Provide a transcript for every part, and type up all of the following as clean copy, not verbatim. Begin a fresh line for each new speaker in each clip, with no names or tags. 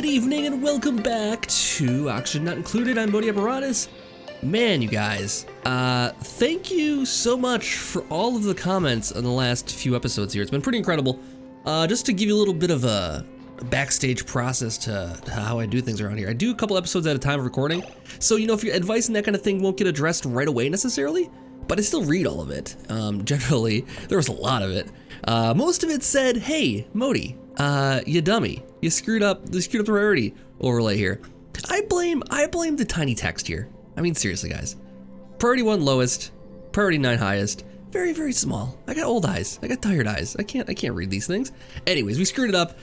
Good evening and welcome back to Oxygen Not Included. I'm Bodhi Apparatus. Man, you guys, thank you so much for all of the comments on the last few episodes here. It's been pretty incredible. Just to give you a little bit of a backstage process to how I do things around here. I do a couple episodes at a time of recording, so you know, if your advice and that kind of thing won't get addressed right away necessarily, but I still read all of it. Generally, there was a lot of it. Most of it said, "Hey, Modi, you dummy, you screwed up the priority overlay here." I blame the tiny text here. I mean, seriously, guys. Priority 1 lowest, priority 9 highest. Very, very small. I got old eyes. I got tired eyes. I can't read these things. Anyways, we screwed it up.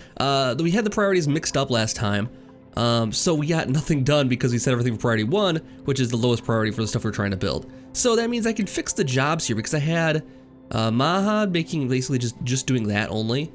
We had the priorities mixed up last time. So we got nothing done because we set everything for priority 1, which is the lowest priority for the stuff we're trying to build. So that means I can fix the jobs here because I had Mahad making basically just doing that only.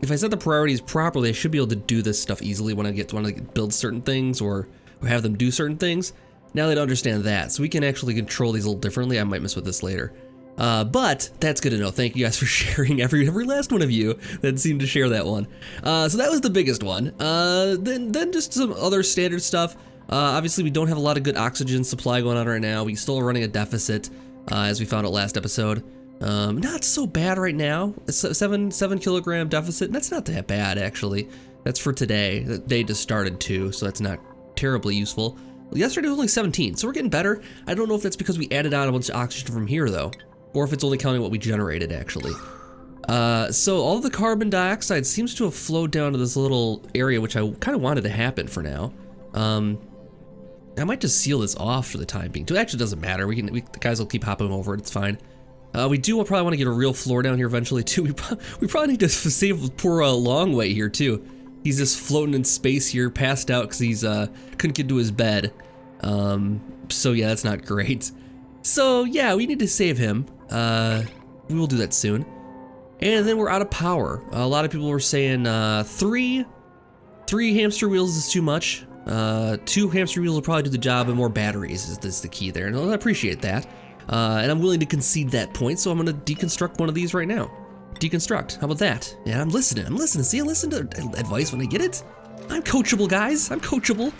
If I set the priorities properly, I should be able to do this stuff easily when I want to build certain things or have them do certain things. Now they don't understand that, so we can actually control these a little differently. I might mess with this later. But that's good to know. Thank you guys for sharing, every last one of you that seemed to share that one. So that was the biggest one. Then just some other standard stuff. Obviously we don't have a lot of good oxygen supply going on right now. We still are running a deficit, as we found out last episode. Not so bad right now. It's a 7 kilogram deficit. That's not that bad, actually. That's for today. The day just started too, so that's not terribly useful. Yesterday was only 17, so we're getting better. I don't know if that's because we added on a bunch of oxygen from here though, or if it's only counting what we generated actually. So all of the carbon dioxide seems to have flowed down to this little area, which I kind of wanted to happen for now. I might just seal this off for the time being. It actually doesn't matter. The guys will keep hopping over it. It's fine. We do probably want to get a real floor down here eventually too. We probably need to save poor Longway here too. He's just floating in space here, passed out because he's couldn't get to his bed. So yeah, that's not great. So yeah, we need to save him. We will do that soon. And then we're out of power. A lot of people were saying three hamster wheels is too much. 2 hamster wheels will probably do the job, and more batteries is the key there. And I appreciate that. And I'm willing to concede that point, so I'm gonna deconstruct one of these right now. Deconstruct, how about that? Yeah, I'm listening, see, I listen to advice when I get it. I'm coachable, guys, I'm coachable.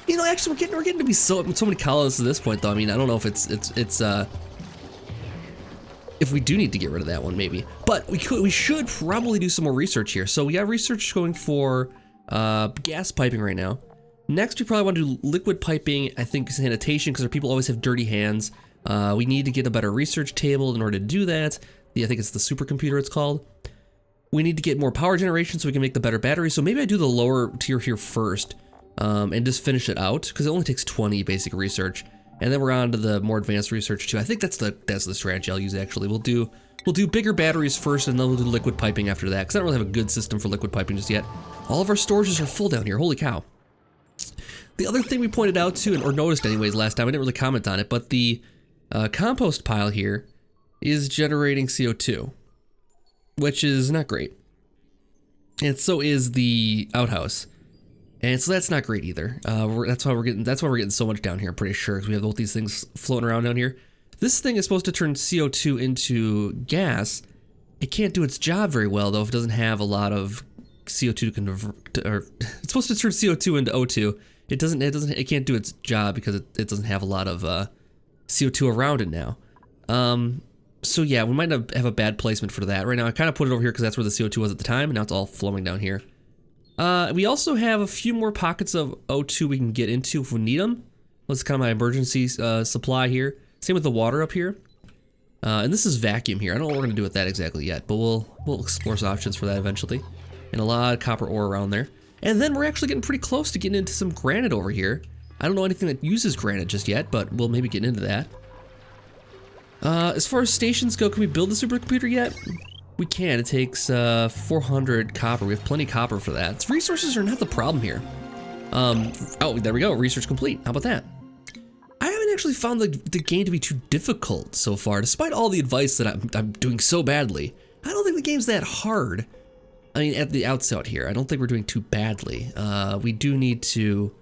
You know, actually, we're getting to be so many colonists at this point, though. I mean, I don't know if it's if we do need to get rid of that one, maybe. But we should probably do some more research here. So we got research going for gas piping right now. Next, we probably want to do liquid piping, I think sanitation, because our people always have dirty hands. We need to get a better research table in order to do that. I think it's the supercomputer it's called. We need to get more power generation so we can make the better batteries. So maybe I do the lower tier here first and just finish it out, because it only takes 20 basic research. And then we're on to the more advanced research too. I think that's the strategy I'll use actually. We'll do bigger batteries first, and then we'll do liquid piping after that, because I don't really have a good system for liquid piping just yet. All of our storages are full down here, holy cow. The other thing we pointed out to, or noticed anyways last time, I didn't really comment on it, but the compost pile here is generating CO2, which is not great. And so is the outhouse. And so that's not great either. That's why we're getting so much down here, I'm pretty sure, because we have both these things floating around down here. This thing is supposed to turn CO2 into gas. It can't do its job very well though if it doesn't have a lot of CO2 to convert, or it's supposed to turn CO2 into O2. It can't do its job because it doesn't have a lot of CO2 around it now. So yeah, we might have a bad placement for that. Right now I kind of put it over here because that's where the CO2 was at the time, and now it's all flowing down here. We also have a few more pockets of O2 we can get into if we need them. That's kind of my emergency supply here. Same with the water up here. And this is vacuum here. I don't know what we're gonna do with that exactly yet, but we'll explore some options for that eventually. And a lot of copper ore around there. And then we're actually getting pretty close to getting into some granite over here. I don't know anything that uses granite just yet, but we'll maybe get into that. As far as stations go, can we build the supercomputer yet? We can. It takes 400 copper. We have plenty of copper for that. Resources are not the problem here. Oh, there we go. Research complete. How about that? I haven't actually found the game to be too difficult so far, despite all the advice that I'm doing so badly. I don't think the game's that hard. I mean, at the outset here, I don't think we're doing too badly. We do need to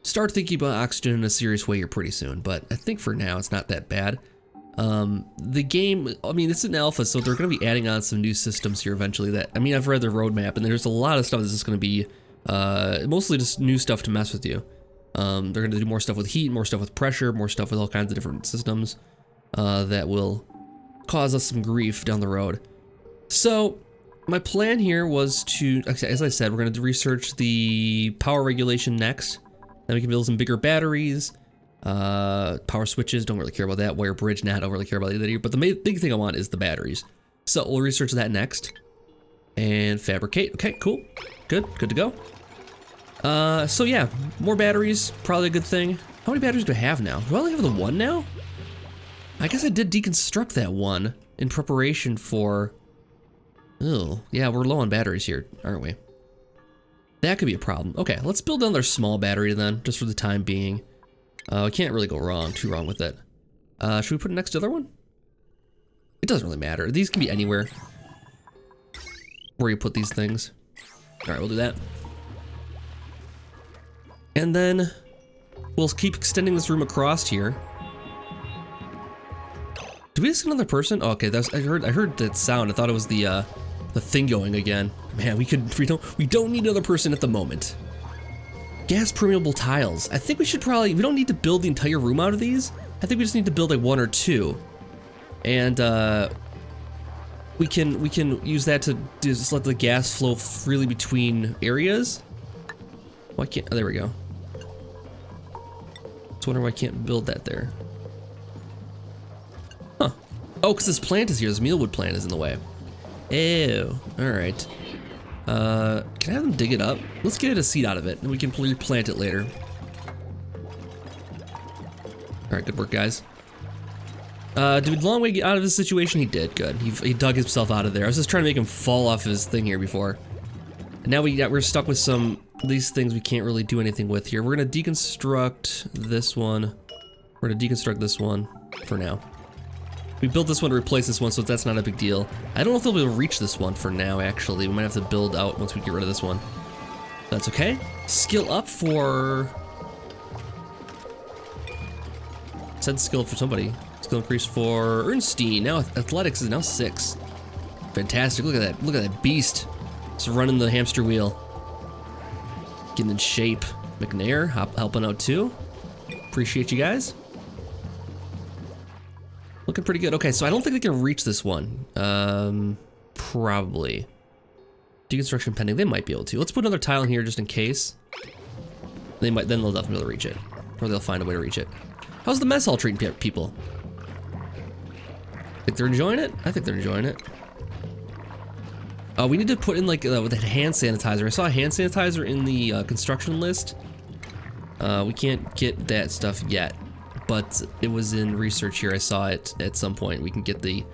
start thinking about oxygen in a serious way here pretty soon, but I think for now it's not that bad. The game, I mean, it's an alpha, so they're going to be adding on some new systems here eventually that, I mean, I've read their roadmap, and there's a lot of stuff that's just going to be mostly just new stuff to mess with you. They're going to do more stuff with heat, more stuff with pressure, more stuff with all kinds of different systems that will cause us some grief down the road. So my plan here was to, as I said, we're going to research the power regulation next. Then we can build some bigger batteries. Power switches, don't really care about that. Wire bridge, nah, don't really care about that either. But the main big thing I want is the batteries. So we'll research that next. And fabricate. Okay, cool. Good to go. So yeah, more batteries, probably a good thing. How many batteries do I have now? Do I only have the one now? I guess I did deconstruct that one in preparation for... Oh, yeah, we're low on batteries here, aren't we? That could be a problem. Okay, let's build another small battery then, just for the time being. We can't really go too wrong with it. Should we put it next to the other one? It doesn't really matter. These can be anywhere where you put these things. All right, we'll do that. And then we'll keep extending this room across here. Did we just get another person? Oh, okay, I heard that sound. I thought it was the thing going again. Man, we don't need another person at the moment. Gas permeable tiles. I think we should we don't need to build the entire room out of these. I think we just need to build like one or two. And we can use that to just let the gas flow freely between areas. Why can't, oh, there we go. Just wondering why I can't build that there. Huh. Oh, because this plant is here, this mealwood plant is in the way. Ew, all right. Can I have them dig it up? Let's get a seed out of it, and we can replant it later. All right, good work, guys. Did Long Way get out of his situation? He did, good. He dug himself out of there. I was just trying to make him fall off his thing here before. And now we're stuck with some of these things we can't really do anything with here. We're gonna deconstruct this one. We're gonna deconstruct this one for now. We built this one to replace this one, so that's not a big deal. I don't know if they'll be able to reach this one for now, actually. We might have to build out once we get rid of this one. That's okay. Skill up for... It said skill for somebody. Skill increase for Ernstein. Now athletics is now 6. Fantastic, look at that beast. Just running the hamster wheel. Getting in shape. McNair, helping out too. Appreciate you guys. Looking pretty good. Okay, so I don't think they can reach this one. Probably. Deconstruction pending. They might be able to. Let's put another tile in here just in case. Then they'll definitely be able to reach it. Or they'll find a way to reach it. How's the mess hall treating people? Think they're enjoying it? I think they're enjoying it. We need to put in like with that hand sanitizer. I saw a hand sanitizer in the construction list. We can't get that stuff yet. But it was in research here. I saw it at some point. We can get the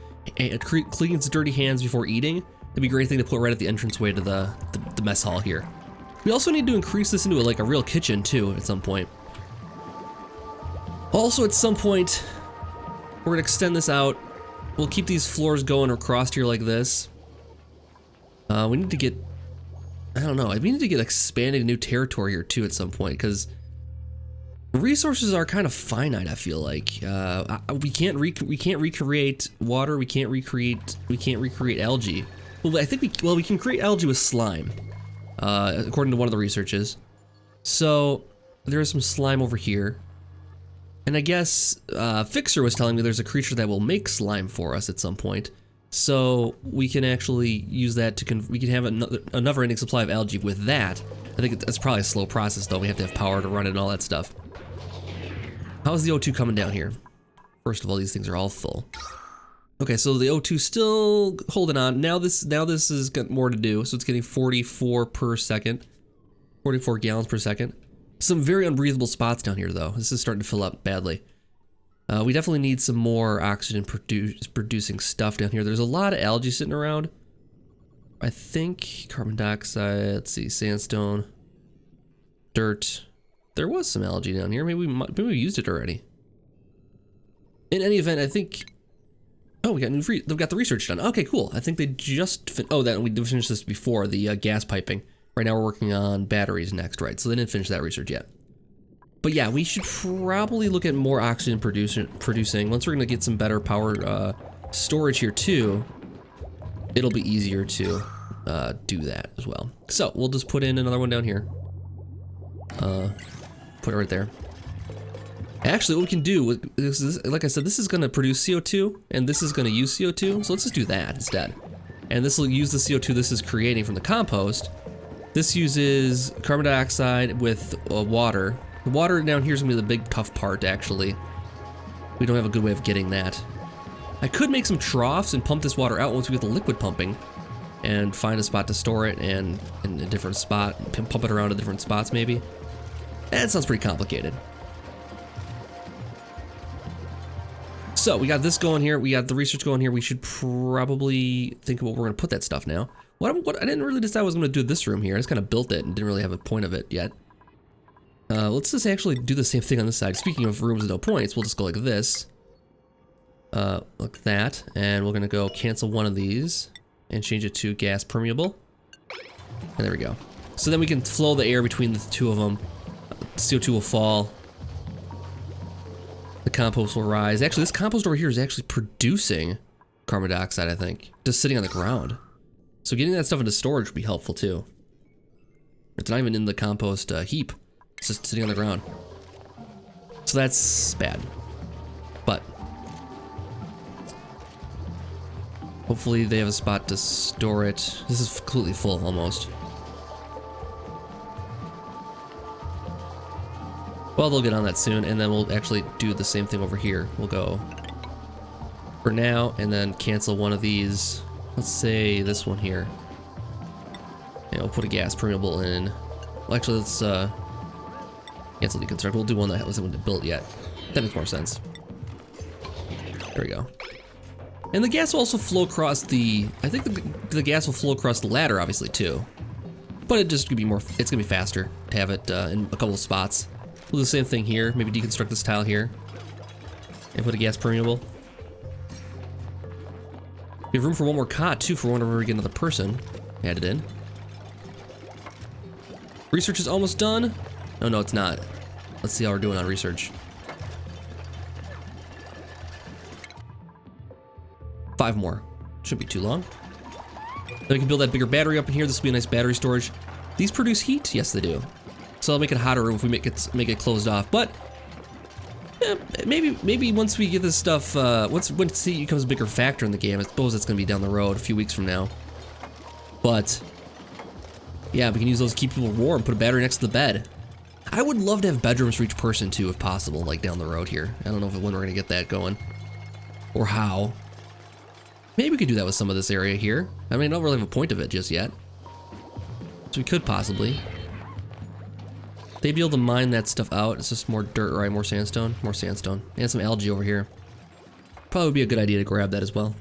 cleans dirty hands before eating. It'd be a great thing to put right at the entranceway to the mess hall here. We also need to increase this into like a real kitchen too at some point. Also at some point, we're gonna extend this out. We'll keep these floors going across here like this. We need to get, I don't know. We need to get expanding new territory here too at some point because resources are kind of finite. I feel like we can't recreate water. We can't recreate algae. Well, I think we can create algae with slime, according to one of the researches. So there is some slime over here, and I guess Fixer was telling me there's a creature that will make slime for us at some point. So we can actually use that we can have a never-ending supply of algae with that. I think that's probably a slow process though. We have to have power to run it and all that stuff. How's the O2 coming down here? First of all, these things are all full. Okay, so the O2 still holding on. Now this has got more to do, so it's getting 44 per second. 44 gallons per second. Some very unbreathable spots down here though. This is starting to fill up badly. We definitely need some more oxygen producing stuff down here. There's a lot of algae sitting around. I think carbon dioxide, let's see, sandstone, dirt. There was some algae down here. Maybe we used it already. In any event, I think. Oh, they've got the research done. Okay, cool. I think they just. We finished this before the gas piping. Right now we're working on batteries next, right? So they didn't finish that research yet. But yeah, we should probably look at more oxygen producing. Once we're gonna get some better power storage here too, it'll be easier to do that as well. So we'll just put in another one down here. Put it right there. Actually, what we can do is, like I said, this is gonna produce CO2 and this is gonna use CO2. So let's just do that instead. And this will use the CO2 this is creating from the compost. This uses carbon dioxide with water. The water down here is gonna be the big tough part, actually. We don't have a good way of getting that. I could make some troughs and pump this water out once we get the liquid pumping and find a spot to store it and in a different spot, pump it around to different spots maybe. That sounds pretty complicated. So we got this going here, we got the research going here. We should probably think of what we're gonna put that stuff now. I didn't really decide I was gonna do this room here. I just kind of built it and didn't really have a point of it yet. Let's just actually do the same thing on this side. Speaking of rooms with no points, we'll just go like this. Like that, and we're gonna go cancel one of these and change it to gas permeable. And there we go. So then we can flow the air between the two of them. CO2 will fall. The compost will rise. Actually, this compost over here is actually producing carbon dioxide, I think. Just sitting on the ground. So getting that stuff into storage would be helpful too. It's not even in the compost heap. It's just sitting on the ground. So that's bad. But hopefully they have a spot to store it. This is completely full almost. Well, they'll get on that soon, and then we'll actually do the same thing over here. We'll go for now, and then cancel one of these. Let's say this one here. And we'll put a gas permeable in. Well, actually, let's cancel deconstruct. We'll do one that wasn't built yet. That makes more sense. There we go. And the gas will also flow across the. I think the gas will flow across the ladder, obviously too. But it just gonna be more. It's gonna be faster to have it in a couple of spots. We'll do the same thing here. Maybe deconstruct this tile here and put a gas permeable. We have room for one more cot too for whenever we get another person added in. Research is almost done. No, it's not. Let's see how we're doing on research. 5 more. Shouldn't be too long. Then we can build that bigger battery up in here. This will be a nice battery storage. These produce heat? Yes, they do. So I'll make it a hotter room if we make it closed off. But maybe once we get this stuff, once heat becomes a bigger factor in the game, I suppose it's gonna be down the road a few weeks from now. But yeah, we can use those to keep people warm. Put a battery next to the bed. I would love to have bedrooms for each person too, if possible, like down the road here. I don't know when we're gonna get that going, or how. Maybe we could do that with some of this area here. I mean, I don't really have a point of it just yet, so we could possibly. They'd be able to mine that stuff out. It's just more dirt, right? More sandstone, and some algae over here. Probably would be a good idea to grab that as well.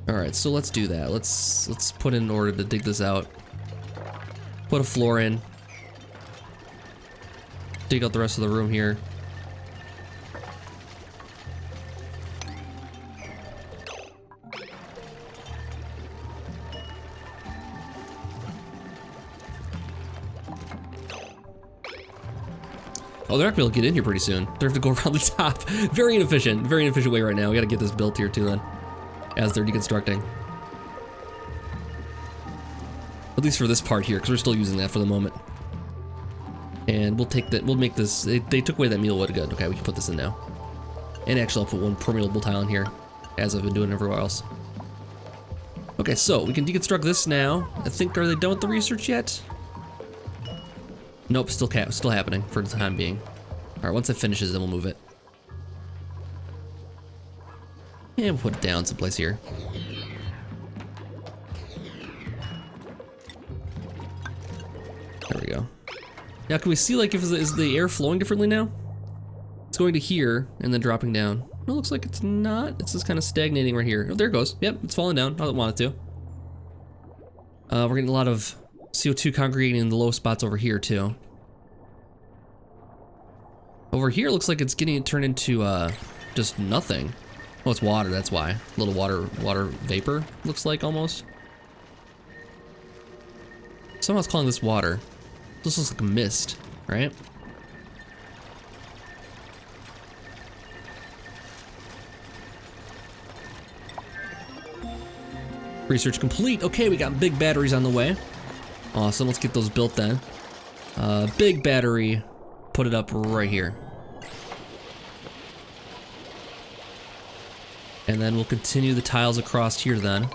All right, so let's do that. Let's put in order to dig this out. Put a floor in. Dig out the rest of the room here. Oh, they're not gonna be able to get in here pretty soon. They have to go around the top. Very inefficient way right now. We gotta get this built here too then, as they're deconstructing. At least for this part here, because we're still using that for the moment. And we'll take that, we'll make this, they took away that meal wood, good. Okay, we can put this in now. And actually I'll put one permeable tile in here, as I've been doing everywhere else. Okay, so we can deconstruct this now. I think, are they done with the research yet? Nope, still happening for the time being. All right, once it finishes, then we'll move it. And we'll put it down someplace here. There we go. Now, can we see, like, is the air flowing differently now? It's going to here and then dropping down. It looks like it's not. It's just kind of stagnating right here. Oh, there it goes. Yep, it's falling down. I don't want it to. We're getting a lot of CO2 congregating in the low spots over here too. Over here, it looks like it's getting turned into just nothing. Oh, it's water. That's why. A little water vapor. Looks like almost. Someone's calling this water. This looks like a mist, right? Research complete. Okay, we got big batteries on the way. Awesome, let's get those built then. Big battery, put it up right here. And then we'll continue the tiles across here then.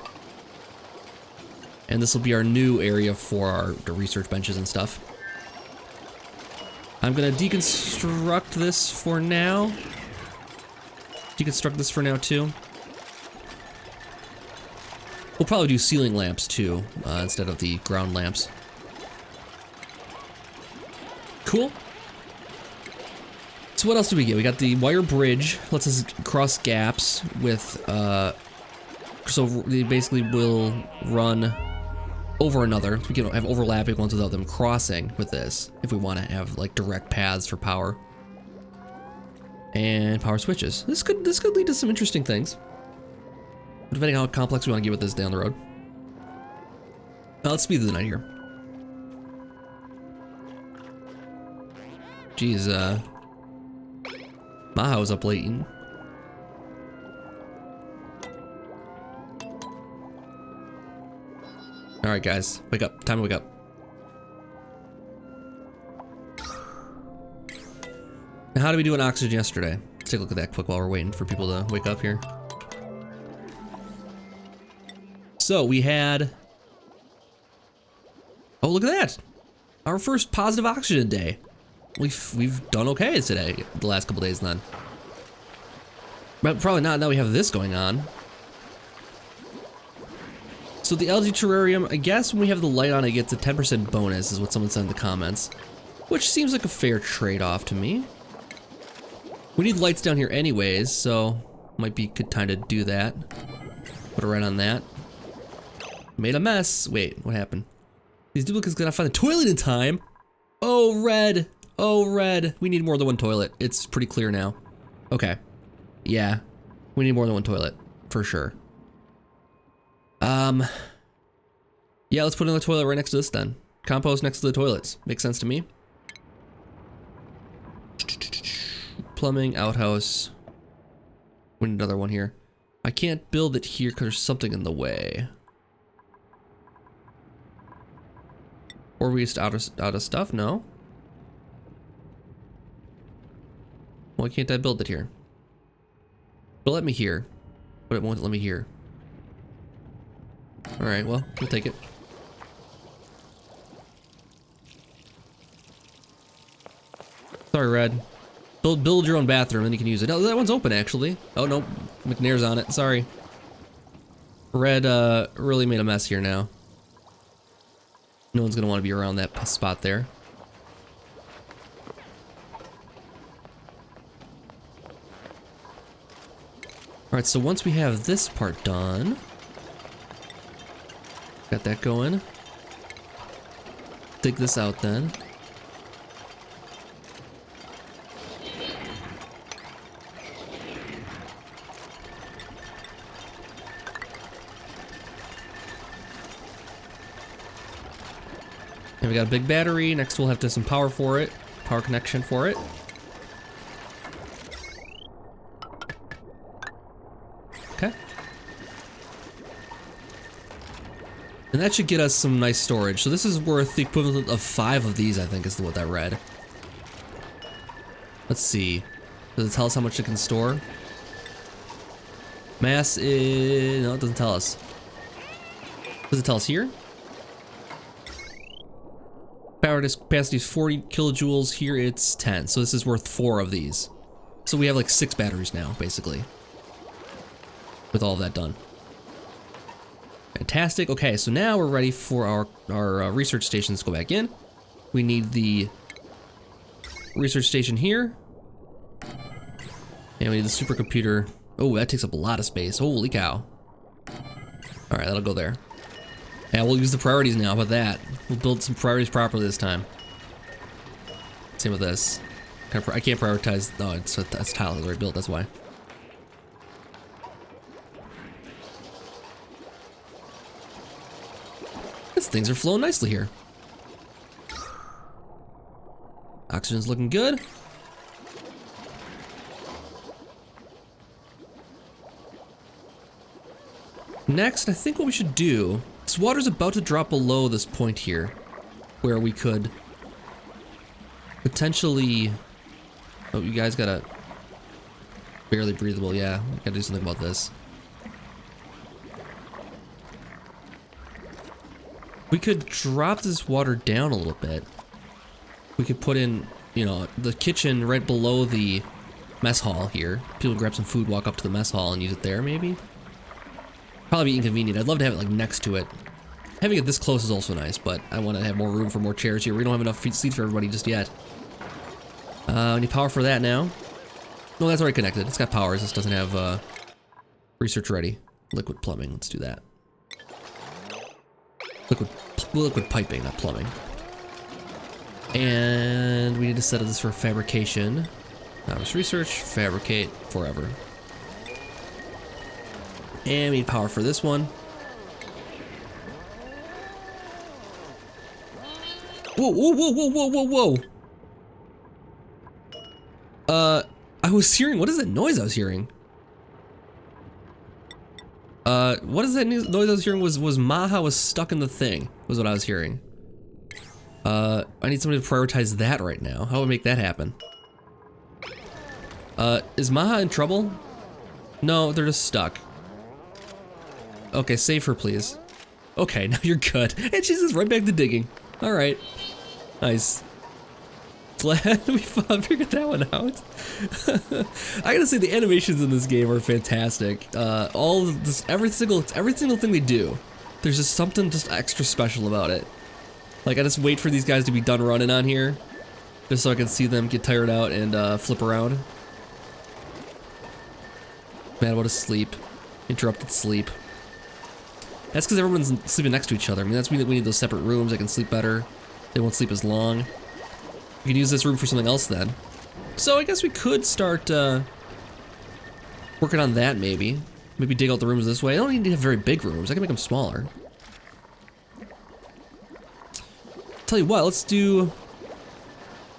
And this will be our new area for the research benches and stuff. I'm gonna deconstruct this for now. Deconstruct this for now too. We'll probably do ceiling lamps too, instead of the ground lamps. Cool. So what else do we get? We got the wire bridge, lets us cross gaps with, so they basically will run over another. We can have overlapping ones without them crossing with this, if we want to have like direct paths for power. And power switches. This could lead to some interesting things, depending on how complex we want to get with this down the road. Now let's speed through the night here. Jeez, Maha was up late eating. Alright guys, wake up. Time to wake up. Now how did we do on oxygen yesterday? Let's take a look at that quick while we're waiting for people to wake up here. So we had... Oh, look at that! Our first positive oxygen day. We've done okay today, the last couple days then. But probably not now we have this going on. So the algae terrarium, I guess when we have the light on it gets a 10% bonus is what someone said in the comments. Which seems like a fair trade-off to me. We need lights down here anyways, so might be good time to do that. Put it right on that. Made a mess. Wait, what happened? These duplicates gotta find the toilet in time. Oh, red. Oh, red. We need more than one toilet. It's pretty clear now. Okay. Yeah. We need more than one toilet. For sure. Yeah, let's put another toilet right next to this then. Compost next to the toilets. Makes sense to me. Plumbing, outhouse. We need another one here. I can't build it here because there's something in the way. Or we just out of stuff? No. Why can't I build it here? But let me here. But it won't let me here. Alright, well, we'll take it. Sorry, Red. Build your own bathroom, then you can use it. Oh, that one's open, actually. Oh, no. McNair's on it. Sorry. Red, really made a mess here now. No one's gonna want to be around that spot there. Alright, so once we have this part done... Got that going. Dig this out then. And we got a big battery. Next we'll have to have some power for it. Power connection for it. Okay. And that should get us some nice storage. So this is worth the equivalent of 5 of these, I think, is what I read. Let's see. Does it tell us how much it can store? Mass is... No, it doesn't tell us. Does it tell us here? Power capacity is 40 kilojoules. Here it's 10. So this is worth 4 of these. So we have like 6 batteries now, basically. With all of that done. Fantastic. Okay, so now we're ready for our research stations to go back in. We need the research station here. And we need the supercomputer. Oh, that takes up a lot of space. Holy cow. Alright, that'll go there. Yeah, we'll use the priorities now. How about that? We'll build some priorities properly this time. Same with this. I can't prioritize. No, it's tile already built. That's why. Things are flowing nicely here. Oxygen's looking good. Next, I think what we should do, this water's about to drop below this point here, where we could potentially, oh, you guys gotta, barely breathable, yeah, we gotta do something about this. We could drop this water down a little bit. We could put in, you know, the kitchen right below the mess hall here. People grab some food, walk up to the mess hall and use it there, maybe? Probably be inconvenient. I'd love to have it like next to it. Having it this close is also nice, but I want to have more room for more chairs here. We don't have enough seats for everybody just yet. We need power for that now. No, that's already connected. It's got powers. This doesn't have research ready. Liquid plumbing. Let's do that. Liquid piping, not plumbing. And we need to set this for fabrication. Now it's research, fabricate, forever. And we need power for this one. Whoa, whoa, whoa, whoa, whoa, whoa, whoa. I was hearing, what is that noise I was hearing? What is that noise I was hearing? Was Maha was stuck in the thing, was what I was hearing. I need somebody to prioritize that right now. How would make that happen? Is Maha in trouble? No, they're just stuck. Okay, save her, please. Okay, now you're good. And she's just right back to digging. Alright. Nice. Glad we figured that one out. I gotta say, the animations in this game are fantastic. All of this, every single thing they do, there's just something just extra special about it. Like, I just wait for these guys to be done running on here, just so I can see them get tired out and flip around. Mad about his sleep. Interrupted sleep. That's because everyone's sleeping next to each other. I mean, that's why we need those separate rooms. They can sleep better. They won't sleep as long. We can use this room for something else then. So I guess we could start working on that maybe. Maybe dig out the rooms this way. I don't need to have very big rooms. I can make them smaller. Tell you what, let's do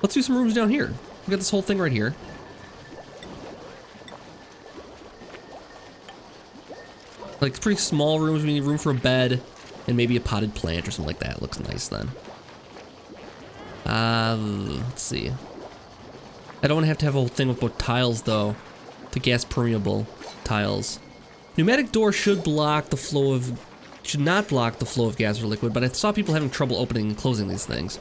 some rooms down here. We got this whole thing right here. Like pretty small rooms. We need room for a bed and maybe a potted plant or something like that. Looks nice then. Let's see. I don't want to have a whole thing with both tiles though. The gas permeable tiles. Pneumatic door should block the flow of, should not block the flow of gas or liquid, but I saw people having trouble opening and closing these things.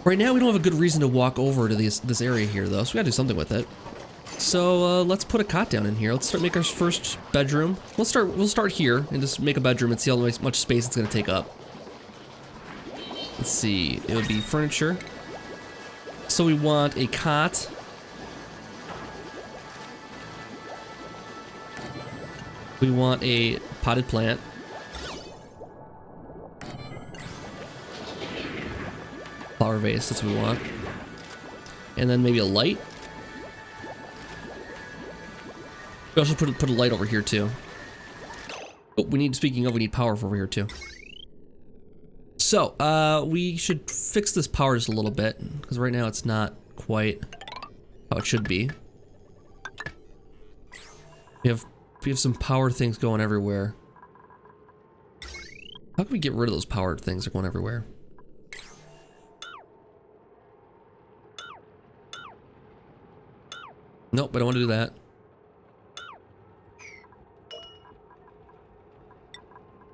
Right now we don't have a good reason to walk over to this area here though, so we gotta do something with it. So let's put a cot down in here. Let's start making our first bedroom. We'll start here and just make a bedroom and see how much space it's gonna take up. Let's see, it would be furniture. So we want a cot. We want a potted plant. Flower vase, that's what we want. And then maybe a light. We also put a light over here too. Oh, speaking of, we need power over here too. So, we should fix this power just a little bit, because right now it's not quite how it should be. We have some power things going everywhere. How can we get rid of those powered things that are going everywhere? Nope, I don't want to do that.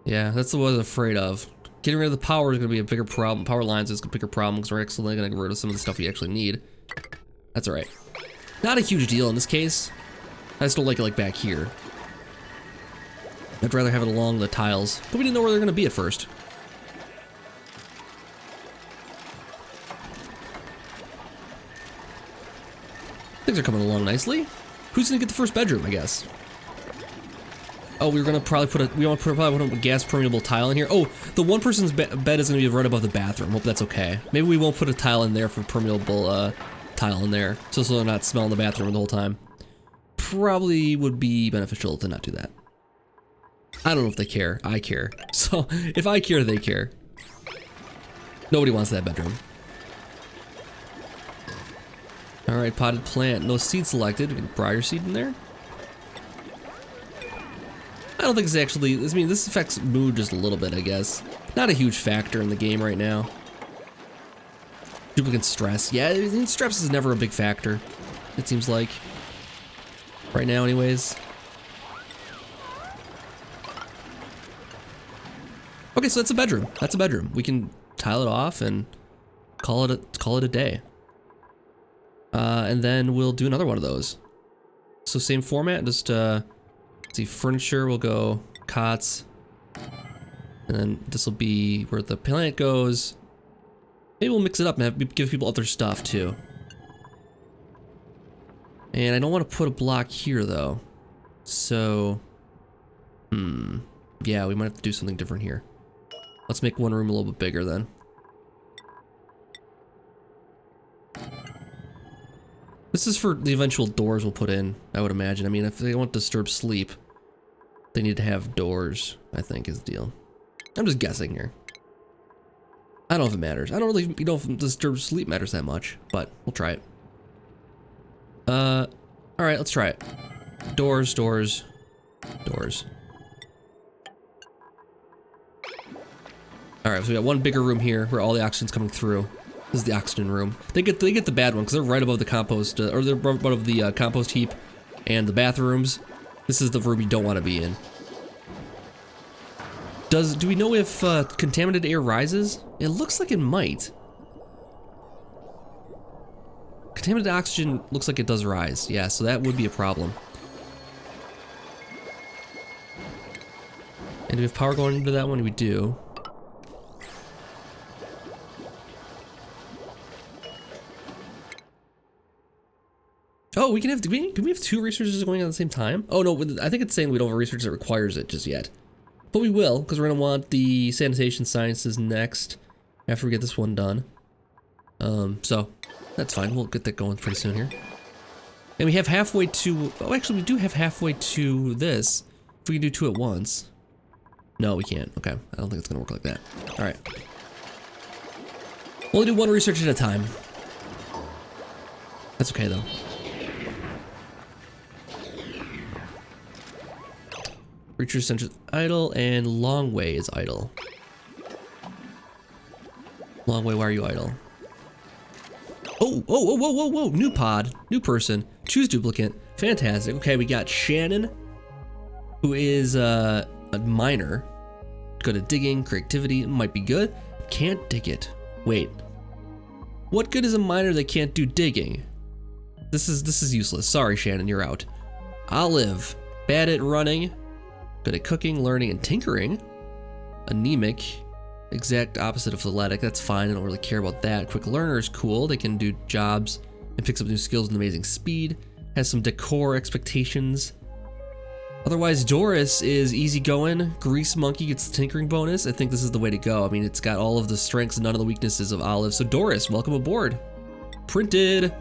Yeah, that's what I was afraid of. Getting rid of the power is going to be a bigger problem. Power lines is a bigger problem because we're actually going to get rid of some of the stuff we actually need. That's alright. Not a huge deal in this case. I just don't like it like back here. I'd rather have it along the tiles, but we didn't know where they're going to be at first. Things are coming along nicely. Who's going to get the first bedroom, I guess? Oh, we were gonna probably put a gas permeable tile in here. Oh, the one person's bed is gonna be right above the bathroom. Hope that's okay. Maybe we won't put a tile in there for permeable tile in there, so they're not smelling the bathroom the whole time. Probably would be beneficial to not do that. I don't know if they care. I care. So if I care, they care. Nobody wants that bedroom. All right, potted plant. No seed selected. We get briar seed in there. I don't think it's actually, I mean, this affects mood just a little bit, I guess. Not a huge factor in the game right now. Duplicate stress. Yeah, I mean, stress is never a big factor, it seems like. Right now, anyways. Okay, so that's a bedroom. That's a bedroom. We can tile it off and call it a day. And then we'll do another one of those. So same format, just let's see, furniture will go cots. And then this will be where the plant goes. Maybe we'll mix it up and give people other stuff too. And I don't want to put a block here though. So, yeah, we might have to do something different here. Let's make one room a little bit bigger then. This is for the eventual doors we'll put in, I would imagine. I mean, if they want to disturb sleep, they need to have doors, I think is the deal. I'm just guessing here. I don't know if it matters. I don't really know if disturb sleep matters that much, but we'll try it. All right, let's try it. Doors, doors, doors. All right, so we got one bigger room here where all the oxygen's coming through. This is the oxygen room. They get the bad one because they're right above the compost, or they're right above the compost heap and the bathrooms. This is the room you don't want to be in. Do we know if contaminated air rises? It looks like it might. Contaminated oxygen looks like it does rise. Yeah, so that would be a problem. And do we have power going into that one? We do. Oh, we can have two researchers going on at the same time? Oh no, I think it's saying we don't have a researcher that requires it just yet. But we will, because we're gonna want the sanitation sciences next after we get this one done. So that's fine. We'll get that going pretty soon here. And we have halfway to, oh, actually we do have halfway to this. If we can do two at once. No, we can't. Okay, I don't think it's gonna work like that. All right. We'll only do one research at a time. That's okay though. Reacher Center is idle and Long Way is idle. Long Way, why are you idle? Oh, whoa, whoa, whoa, whoa, new pod, new person, choose duplicate, fantastic. Okay, we got Shannon, who is a miner, good at digging, creativity, might be good. Can't dig it. Wait, what good is a miner that can't do digging? This is useless. Sorry, Shannon, you're out. Olive, bad at running. Good at cooking, learning, and tinkering. Anemic, exact opposite of athletic. That's fine, I don't really care about that. Quick learner is cool. They can do jobs and picks up new skills with amazing speed. Has some decor expectations. Otherwise, Doris is easygoing. Grease Monkey gets the tinkering bonus. I think this is the way to go. I mean, it's got all of the strengths and none of the weaknesses of Olive. So Doris, welcome aboard. Printed.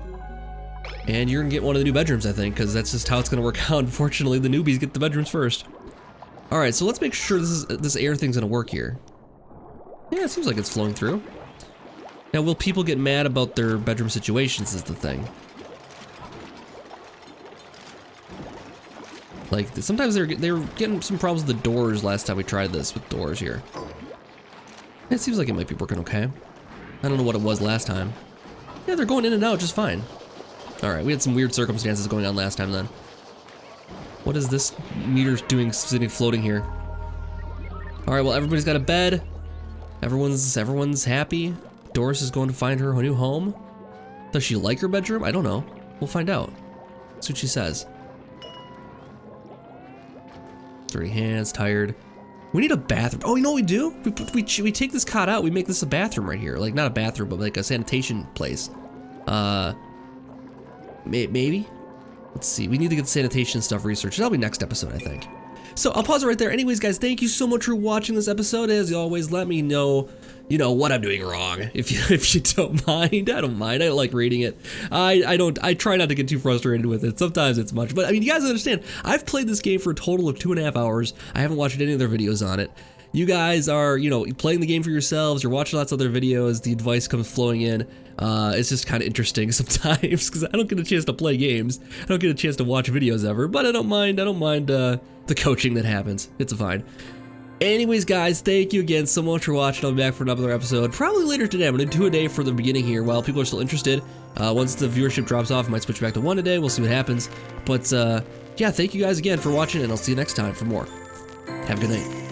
And you're gonna get one of the new bedrooms, I think, because that's just how it's gonna work out. Unfortunately, the newbies get the bedrooms first. All right, so let's make sure this air thing's gonna work here. Yeah, it seems like it's flowing through. Now, will people get mad about their bedroom situations is the thing. Like, sometimes they were getting some problems with the doors last time we tried this with doors here. It seems like it might be working okay. I don't know what it was last time. Yeah, they're going in and out just fine. All right, we had some weird circumstances going on last time then. What is this meter doing sitting floating here? All right, well, everybody's got a bed. Everyone's happy. Doris is going to find her new home. Does she like her bedroom? I don't know. We'll find out. That's what she says. Dirty hands, tired. We need a bathroom. Oh, you know what we do? We take this cot out. We make this a bathroom right here. Like, not a bathroom, but like a sanitation place. Maybe? Let's see, we need to get the sanitation stuff researched. That'll be next episode, I think. So I'll pause it right there. Anyways, guys, thank you so much for watching this episode. As always, let me know, you know, what I'm doing wrong. If you don't mind, I don't mind. I like reading it. I try not to get too frustrated with it. Sometimes it's much, but I mean, you guys understand. I've played this game for a total of 2.5 hours. I haven't watched any of their videos on it. You guys are, you know, playing the game for yourselves. You're watching lots of other videos. The advice comes flowing in. It's just kind of interesting sometimes because I don't get a chance to play games. I don't get a chance to watch videos ever, but I don't mind the coaching that happens. It's fine. Anyways, guys, thank you again so much for watching. I'll be back for another episode, probably later today. I'm going to do a day for the beginning here while people are still interested. Once the viewership drops off, I might switch back to one a day. We'll see what happens. But, yeah, thank you guys again for watching, and I'll see you next time for more. Have a good night.